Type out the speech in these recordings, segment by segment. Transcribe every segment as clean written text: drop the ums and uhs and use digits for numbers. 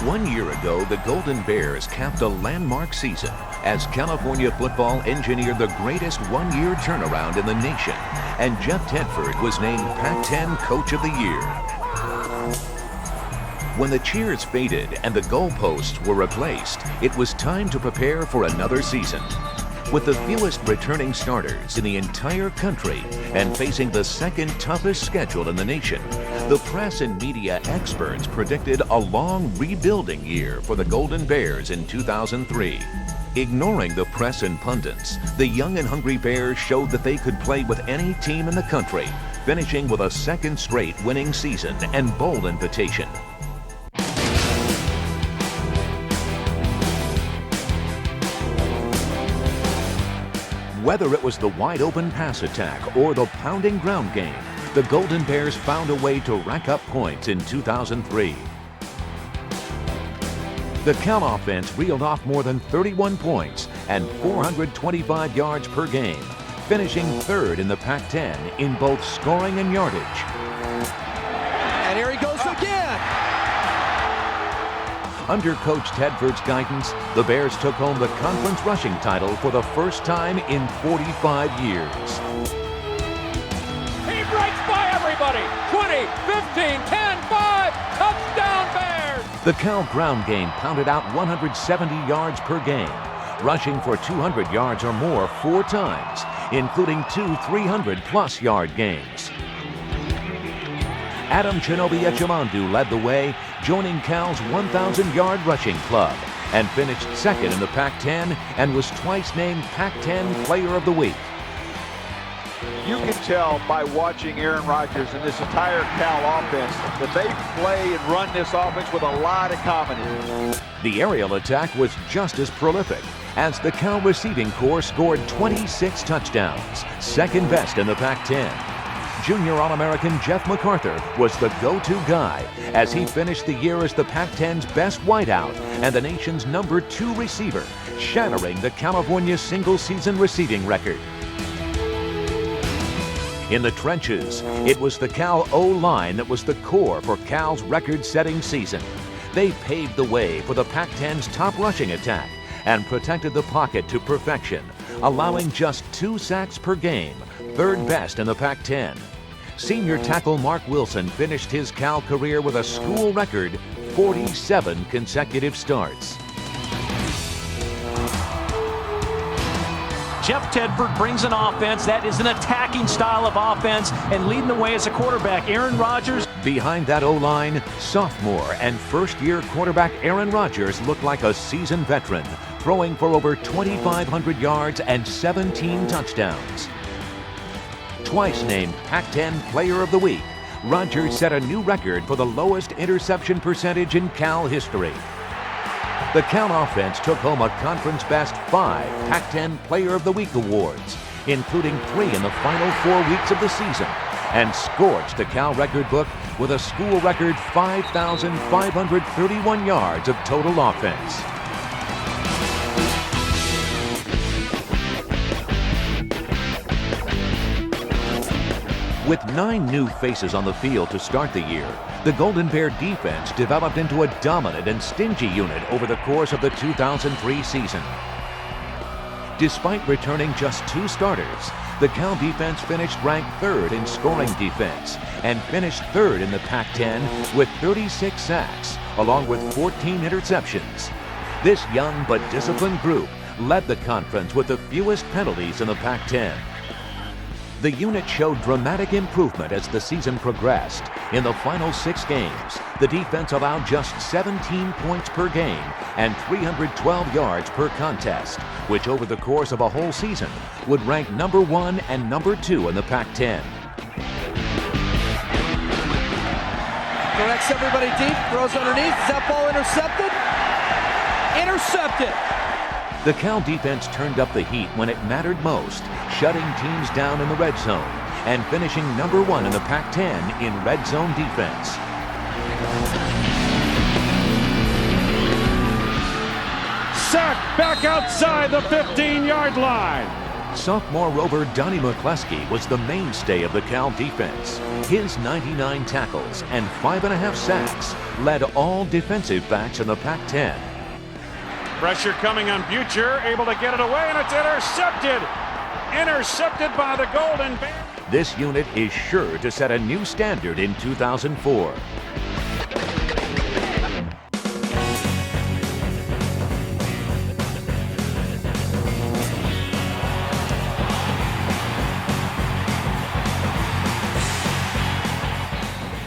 1 year ago, the Golden Bears capped a landmark season as California football engineered the greatest one-year turnaround in the nation, and Jeff Tedford was named Pac-10 Coach of the Year. When the cheers faded and the goalposts were replaced, it was time to prepare for another season. With the fewest returning starters in the entire country and facing the second toughest schedule in the nation, the press and media experts predicted a long rebuilding year for the Golden Bears in 2003. Ignoring the press and pundits, the young and hungry Bears showed that they could play with any team in the country, finishing with a second straight winning season and bowl invitation. Whether it was the wide-open pass attack or the pounding ground game, the Golden Bears found a way to rack up points in 2003. The Cal offense reeled off more than 31 points and 425 yards per game, finishing third in the Pac-10 in both scoring and yardage. And here he goes again! Under Coach Tedford's guidance, the Bears took home the conference rushing title for the first time in 45 years. He breaks by everybody! 20, 15, 10, 5, touchdown Bears! The Cal ground game pounded out 170 yards per game, rushing for 200 yards or more 4 times, including 2 300-plus yard games. Adam Chinobi Echimandu led the way, joining Cal's 1,000-yard rushing club, and finished second in the Pac-10 and was twice named Pac-10 Player of the Week. You can tell by watching Aaron Rodgers and this entire Cal offense that they play and run this offense with a lot of confidence. The aerial attack was just as prolific, as the Cal receiving corps scored 26 touchdowns, second best in the Pac-10. Junior All-American Jeff MacArthur was the go-to guy as he finished the year as the Pac-10's best wideout and the nation's number 2 receiver, shattering the California single-season receiving record. In the trenches, it was the Cal O-line that was the core for Cal's record-setting season. They paved the way for the Pac-10's top rushing attack and protected the pocket to perfection, allowing just 2 sacks per game, third best in the Pac-10. Senior tackle Mark Wilson finished his Cal career with a school record 47 consecutive starts. Jeff Tedford brings an offense that is an attacking style of offense and leading the way as a quarterback. Aaron Rodgers. Behind that O-line, sophomore and first-year quarterback Aaron Rodgers looked like a seasoned veteran, throwing for over 2,500 yards and 17 touchdowns. Twice named Pac-10 Player of the Week, Rodgers set a new record for the lowest interception percentage in Cal history. The Cal offense took home a conference-best 5 Pac-10 Player of the Week awards, including 3 in the final 4 weeks of the season, and scorched the Cal record book with a school record 5,531 yards of total offense. With 9 new faces on the field to start the year, the Golden Bear defense developed into a dominant and stingy unit over the course of the 2003 season. Despite returning just 2 starters, the Cal defense finished ranked 3rd in scoring defense and finished 3rd in the Pac-10 with 36 sacks, along with 14 interceptions. This young but disciplined group led the conference with the fewest penalties in the Pac-10. The unit showed dramatic improvement as the season progressed. In the final 6 games, the defense allowed just 17 points per game and 312 yards per contest, which over the course of a whole season would rank number 1 and number 2 in the Pac-10. Directs everybody deep, throws underneath. Is that ball intercepted? Intercepted! The Cal defense turned up the heat when it mattered most, shutting teams down in the red zone and finishing number 1 in the Pac-10 in red zone defense. Sack back outside the 15-yard line. Sophomore rover Donnie McCluskey was the mainstay of the Cal defense. His 99 tackles and 5.5 sacks led all defensive backs in the Pac-10. Pressure coming on Butcher, able to get it away, and it's intercepted. Intercepted by the Golden Bears. This unit is sure to set a new standard in 2004.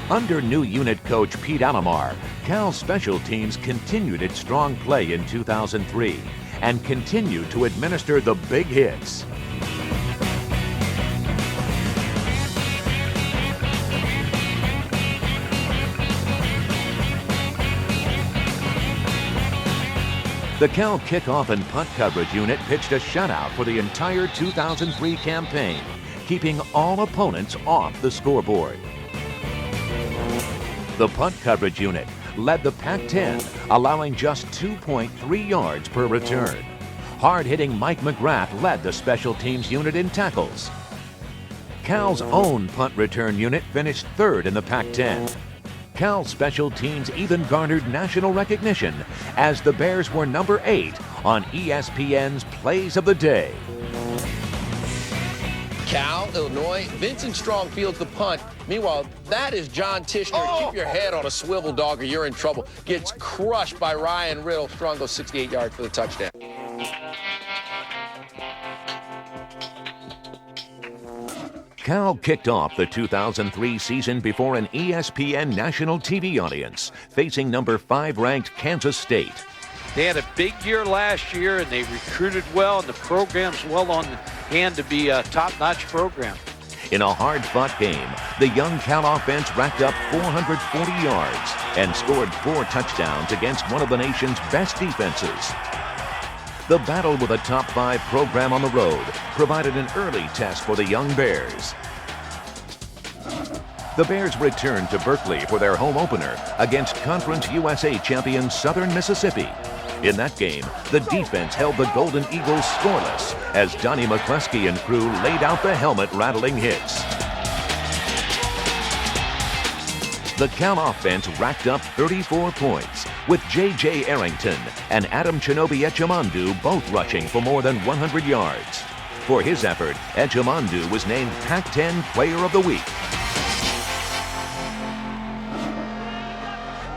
Under new unit coach Pete Alomar, Cal's special teams continued its strong play in 2003 and continued to administer the big hits. The Cal kickoff and punt coverage unit pitched a shutout for the entire 2003 campaign, keeping all opponents off the scoreboard. The punt coverage unit led the Pac-10, allowing just 2.3 yards per return. Hard-hitting Mike McGrath led the special teams unit in tackles. Cal's own punt return unit finished third in the Pac-10. Cal special teams even garnered national recognition as the Bears were number 8 on ESPN's Plays of the Day. Cal, Illinois, Vincent Strong fields the punt. Meanwhile, that is John Tishner. Keep your head on a swivel, dog, or you're in trouble. Gets crushed by Ryan Riddle. Strong goes 68 yards for the touchdown. Cal kicked off the 2003 season before an ESPN national TV audience, facing number 5 ranked Kansas State. They had a big year last year, and they recruited well, and the program's well on hand to be a top-notch program. In a hard-fought game, the young Cal offense racked up 440 yards and scored 4 touchdowns against one of the nation's best defenses. The battle with a top-5 program on the road provided an early test for the young Bears. The Bears returned to Berkeley for their home opener against Conference USA champion Southern Mississippi. In that game, the defense held the Golden Eagles scoreless as Donnie McCluskey and crew laid out the helmet-rattling hits. The Cal offense racked up 34 points, with J.J. Arrington and Adam Chinobi Echemandu both rushing for more than 100 yards. For his effort, Echemandu was named Pac-10 Player of the Week.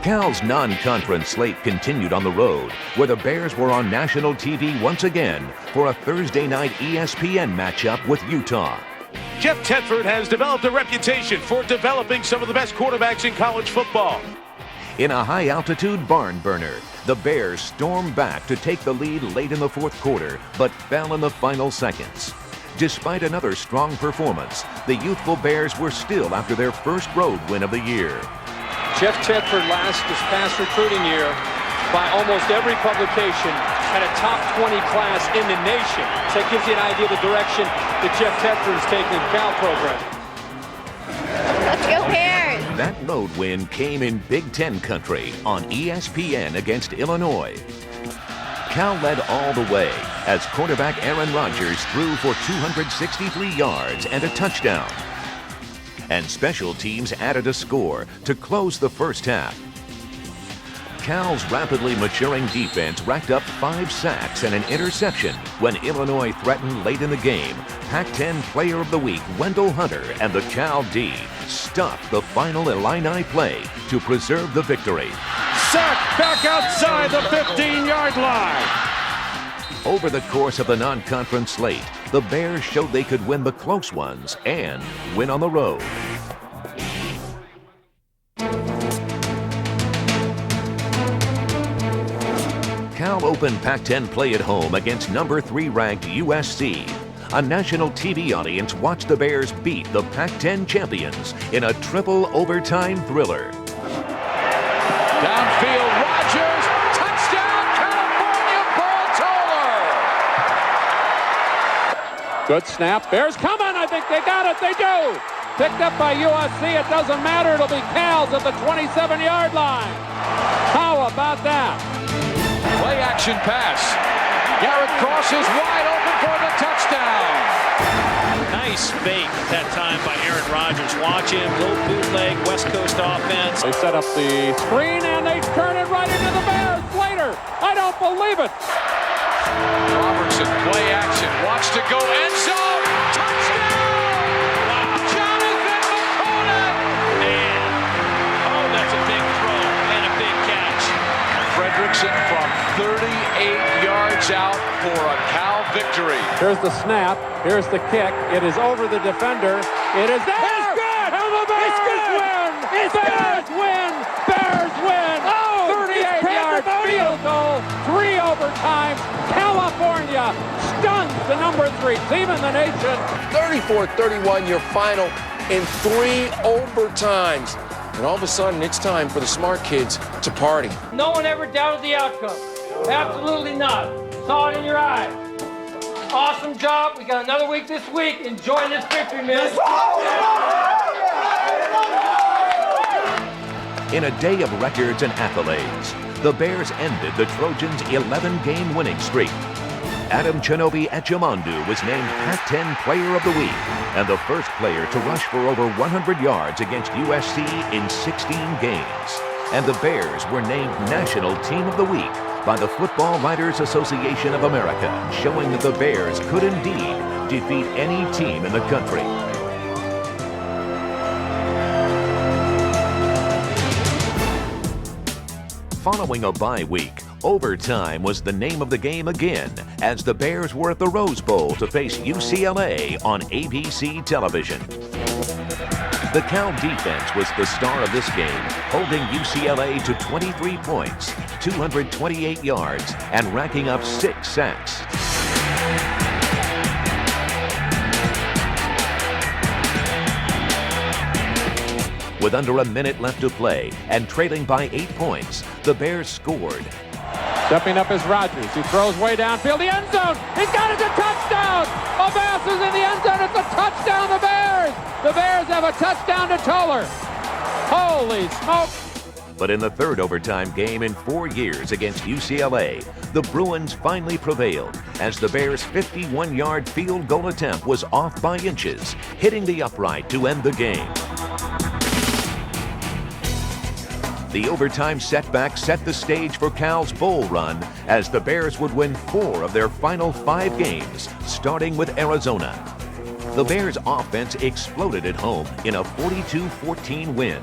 Cal's non-conference slate continued on the road, where the Bears were on national TV once again for a Thursday night ESPN matchup with Utah. Jeff Tedford has developed a reputation for developing some of the best quarterbacks in college football. In a high-altitude barn burner, the Bears stormed back to take the lead late in the fourth quarter, but fell in the final seconds. Despite another strong performance, the youthful Bears were still after their first road win of the year. Jeff Tedford this past recruiting year, by almost every publication, had a top 20 class in the nation. So that gives you an idea of the direction that Jeff Tedford is taking the Cal program. Let's go Bears! That road win came in Big Ten country on ESPN against Illinois. Cal led all the way as quarterback Aaron Rodgers threw for 263 yards and a touchdown. And special teams added a score to close the first half. Cal's rapidly maturing defense racked up 5 sacks and an interception when Illinois threatened late in the game. Pac-10 Player of the Week Wendell Hunter and the Cal D stopped the final Illini play to preserve the victory. Sack back outside the 15-yard line. Over the course of the non-conference slate, the Bears showed they could win the close ones and win on the road. Cal opened Pac-10 play at home against number 3 ranked USC. A national TV audience watched the Bears beat the Pac-10 champions in a triple overtime thriller. Downfield, Rodgers, touchdown, California, Bull Toller. Good snap, Bears coming, I think they got it, they do. Picked up by USC, it doesn't matter, it'll be Cal's at the 27-yard line. How about that? Play action pass. Garrett Cross is wide open for the touchdown. Nice fake that time by Aaron Rodgers. Watch him, little bootleg West Coast offense. They set up the screen and they turn it right into the Bears. Slater, I don't believe it. Robertson, play action, watch to go end zone. Touchdown! Wow. Jonathan McConan! Man. Oh, that's a big throw and a big catch. Fredrickson from 38 yards out for a Cal victory. Here's the snap. Here's the kick. It is over the defender. It is there. It's good. And the Bears win. Bears win. Bears win. 38-yard field goal. 3 overtimes. California stuns the number 3 team in the nation. 34-31, your final in 3 overtimes. And all of a sudden, it's time for the smart kids to party. No one ever doubted the outcome. Absolutely not. Saw it in your eyes. Awesome job. We got another week this week. Enjoy this victory, man. In a day of records and accolades, the Bears ended the Trojans' 11-game winning streak. Adam Chinobi Echemondu was named Pac-10 Player of the Week and the first player to rush for over 100 yards against USC in 16 games. And the Bears were named National Team of the Week by the Football Writers Association of America, showing that the Bears could indeed defeat any team in the country. Following a bye week, overtime was the name of the game again as the Bears were at the Rose Bowl to face UCLA on ABC television. The Cal defense was the star of this game, holding UCLA to 23 points, 228 yards, and racking up 6 sacks. With under a minute left to play and trailing by 8 points, the Bears scored. Stepping up is Rodgers. He throws way downfield. The end zone. He's got it. It's a touchdown. Abbas is in the end zone. It's a touchdown. The Bears. The Bears have a touchdown to Toller. Holy smoke. But in the third overtime game in 4 years against UCLA, the Bruins finally prevailed as the Bears' 51-yard field goal attempt was off by inches, hitting the upright to end the game. The overtime setback set the stage for Cal's bowl run as the Bears would win 4 of their final 5 games, starting with Arizona. The Bears' offense exploded at home in a 42-14 win.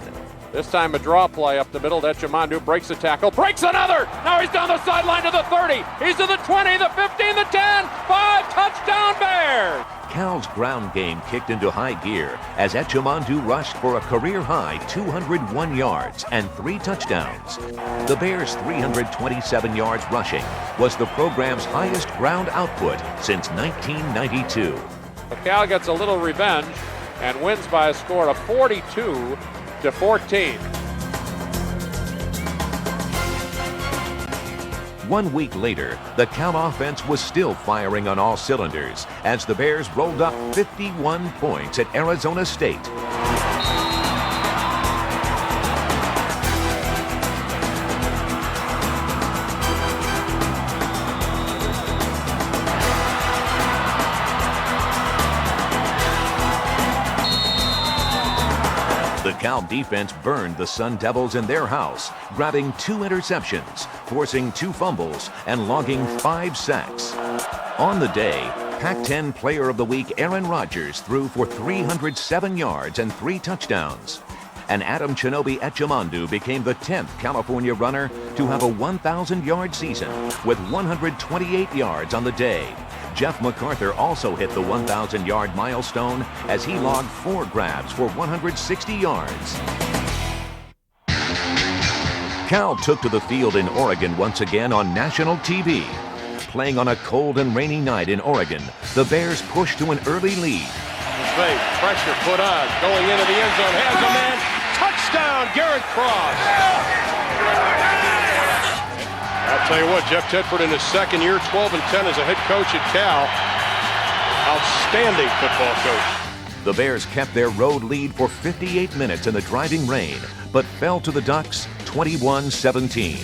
This time a draw play up the middle. Echemondu breaks a tackle, breaks another. Now he's down the sideline to the 30. He's to the 20, the 15, the 10. 5 touchdown Bears. Cal's ground game kicked into high gear as Echemondu rushed for a career-high 201 yards and 3 touchdowns. The Bears' 327 yards rushing was the program's highest ground output since 1992. Cal gets a little revenge and wins by a score of 42-14. 1 week later, the Cal offense was still firing on all cylinders as the Bears rolled up 51 points at Arizona State. The Cal defense burned the Sun Devils in their house, grabbing 2 interceptions, forcing 2 fumbles, and logging 5 sacks. On the day, Pac-10 Player of the Week Aaron Rodgers threw for 307 yards and 3 touchdowns. And Adam Chinobi Echemondu became the 10th California runner to have a 1,000-yard season with 128 yards on the day. Jeff MacArthur also hit the 1,000-yard milestone as he logged 4 grabs for 160 yards. Cal took to the field in Oregon once again on national TV. Playing on a cold and rainy night in Oregon, the Bears pushed to an early lead. Fake, pressure put on, going into the end zone, has a man, touchdown, Garrett Cross. I'll tell you what, Jeff Tedford in his second year, 12-10 as a head coach at Cal. Outstanding football coach. The Bears kept their road lead for 58 minutes in the driving rain, but fell to the Ducks 21-17.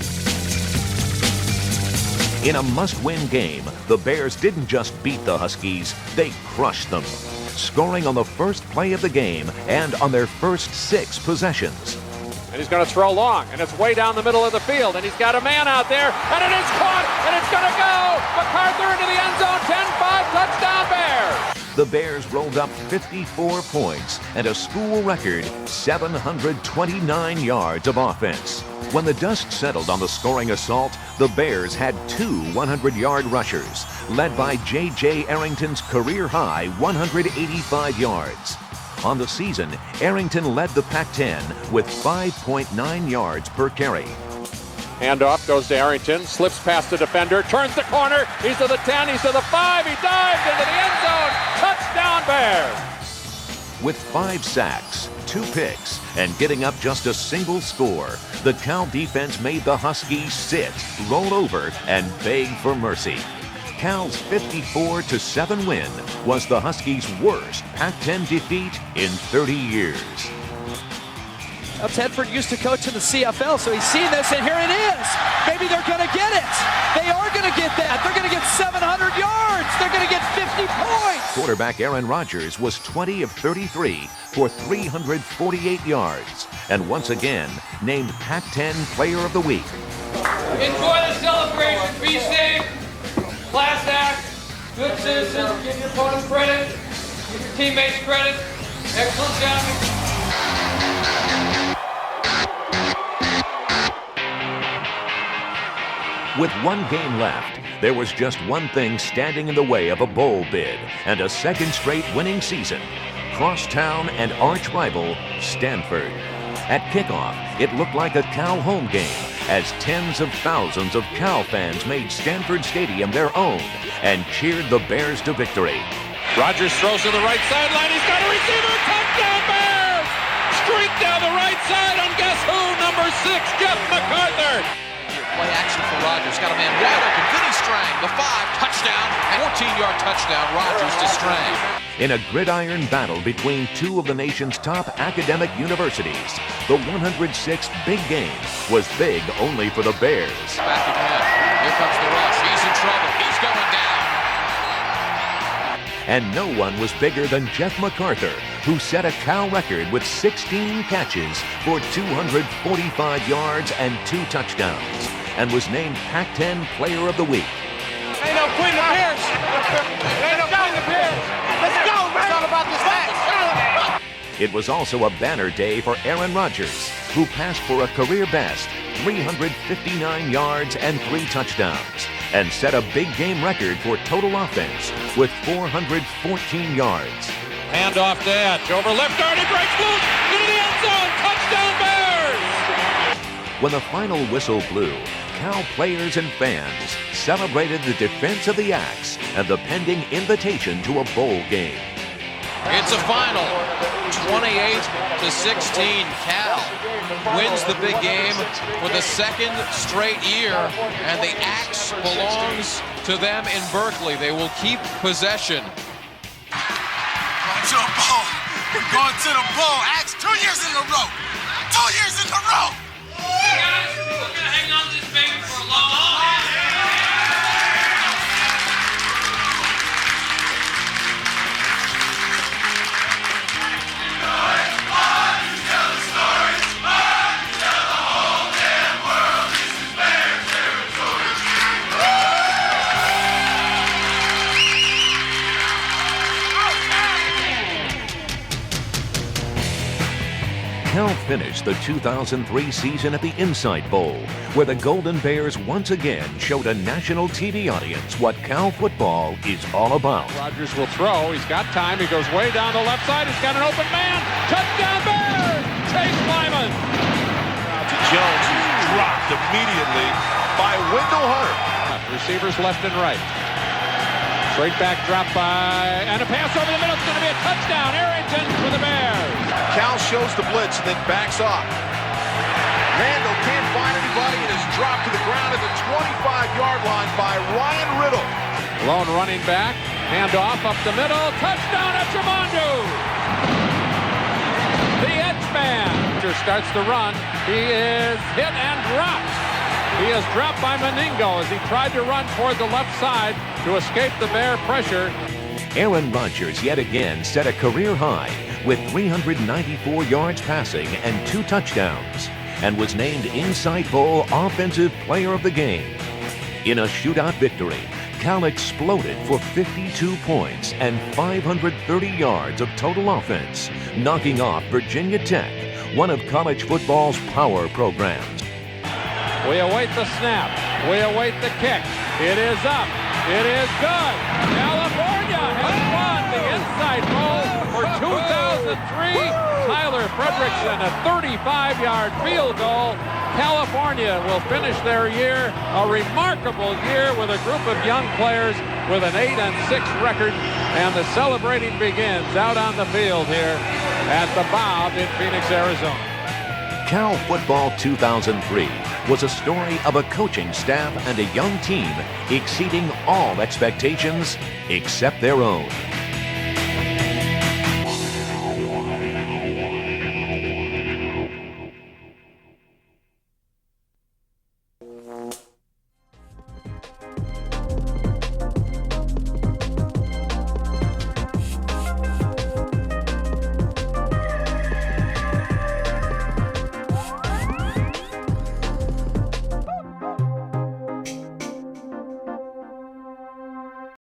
In a must-win game, the Bears didn't just beat the Huskies, they crushed them, scoring on the first play of the game and on their first 6 possessions. And he's going to throw long, and it's way down the middle of the field, and he's got a man out there, and it is caught, and it's going to go! MacArthur into the end zone, 10-5, touchdown Bears! The Bears rolled up 54 points and a school record 729 yards of offense. When the dust settled on the scoring assault, the Bears had 2 100-yard rushers, led by J.J. Arrington's career-high 185 yards. On the season, Arrington led the Pac-10 with 5.9 yards per carry. Handoff goes to Arrington, slips past the defender, turns the corner, he's to the 10, he's to the 5, he dives into the end zone, touchdown Bears! With 5 sacks, 2 picks, and giving up just a single score, the Cal defense made the Huskies sit, roll over, and beg for mercy. Cal's 54-7 win was the Huskies' worst Pac-10 defeat in 30 years. Tedford used to coach in the CFL, so he's seen this, and here it is. Maybe they're going to get it. They are going to get that. They're going to get 700 yards. They're going to get 50 points. Quarterback Aaron Rodgers was 20 of 33 for 348 yards, and once again named Pac-10 Player of the Week. Enjoy the celebration. Be safe. Class act. Good citizens. Give your opponents credit. Give your teammates credit. Excellent job. With one game left, there was just one thing standing in the way of a bowl bid and a second straight winning season. Crosstown and arch rival Stanford. At kickoff, it looked like a Cal home game as tens of thousands of Cal fans made Stanford Stadium their own and cheered the Bears to victory. Rodgers throws to the right sideline, he's got a receiver, touchdown Bears! Streak down the right side on guess who? Number 6, Jeff MacArthur. Play action for Rodgers. Got a man wide open. Vinny Strang, the 5, touchdown. 14-yard touchdown, Rodgers to Strang. In a gridiron battle between 2 of the nation's top academic universities, the 106th big game was big only for the Bears. Back again. Here comes the rush. He's in trouble. He's going down. And no one was bigger than Jeff MacArthur, who set a Cal record with 16 catches for 245 yards and 2 touchdowns, and was named Pac-10 Player of the Week. Ain't no quitting the Bears. Ain't no quitting the Bears. Let's go, man. It's all about the stats. It was also a banner day for Aaron Rodgers, who passed for a career-best 359 yards and 3 touchdowns, and set a big game record for total offense with 414 yards. Handoff to Edge, over left guard, he breaks loose, into the end zone, touchdown Bears! When the final whistle blew, Cal players and fans celebrated the defense of the Axe and the pending invitation to a bowl game. It's a final. 28-16. Cal wins the big game for the 2nd straight year, and the Axe belongs to them in Berkeley. They will keep possession. Going to a bowl. We're going to the bowl. Axe 2 years in a row. 2 years in a row. Guys, we're going to hang on to this baby for a long time. Cal finished the 2003 season at the Insight Bowl, where the Golden Bears once again showed a national TV audience what Cal football is all about. Rodgers will throw. He's got time. He goes way down the left side. He's got an open man. Touchdown Bears! Chase Lyman. Jones is dropped immediately by Wendell Hunter. Receivers left and right. Straight back drop by, and a pass over the middle. It's going to be a touchdown. Arrington for the Bears. Cal shows the blitz and then backs off. Randall can't find anybody and is dropped to the ground at the 25-yard line by Ryan Riddle. Lone running back, handoff up the middle, touchdown at Tremondu. The edge man starts to run. He is hit and dropped. He is dropped by Meningo as he tried to run toward the left side to escape the Bear pressure. Aaron Rodgers yet again set a career high with 394 yards passing and 2 touchdowns, and was named Insight Bowl Offensive Player of the Game. In a shootout victory, Cal exploded for 52 points and 530 yards of total offense, knocking off Virginia Tech, one of college football's power programs. We await the snap. We await the kick. It is up. It is good. California has won the Insight Bowl for 2003. Tyler Fredrickson, a 35-yard field goal. California will finish their year, a remarkable year, with a group of young players with an 8-6 record. And the celebrating begins out on the field here at the Bob in Phoenix, Arizona. Cal Football 2003 was a story of a coaching staff and a young team exceeding all expectations except their own.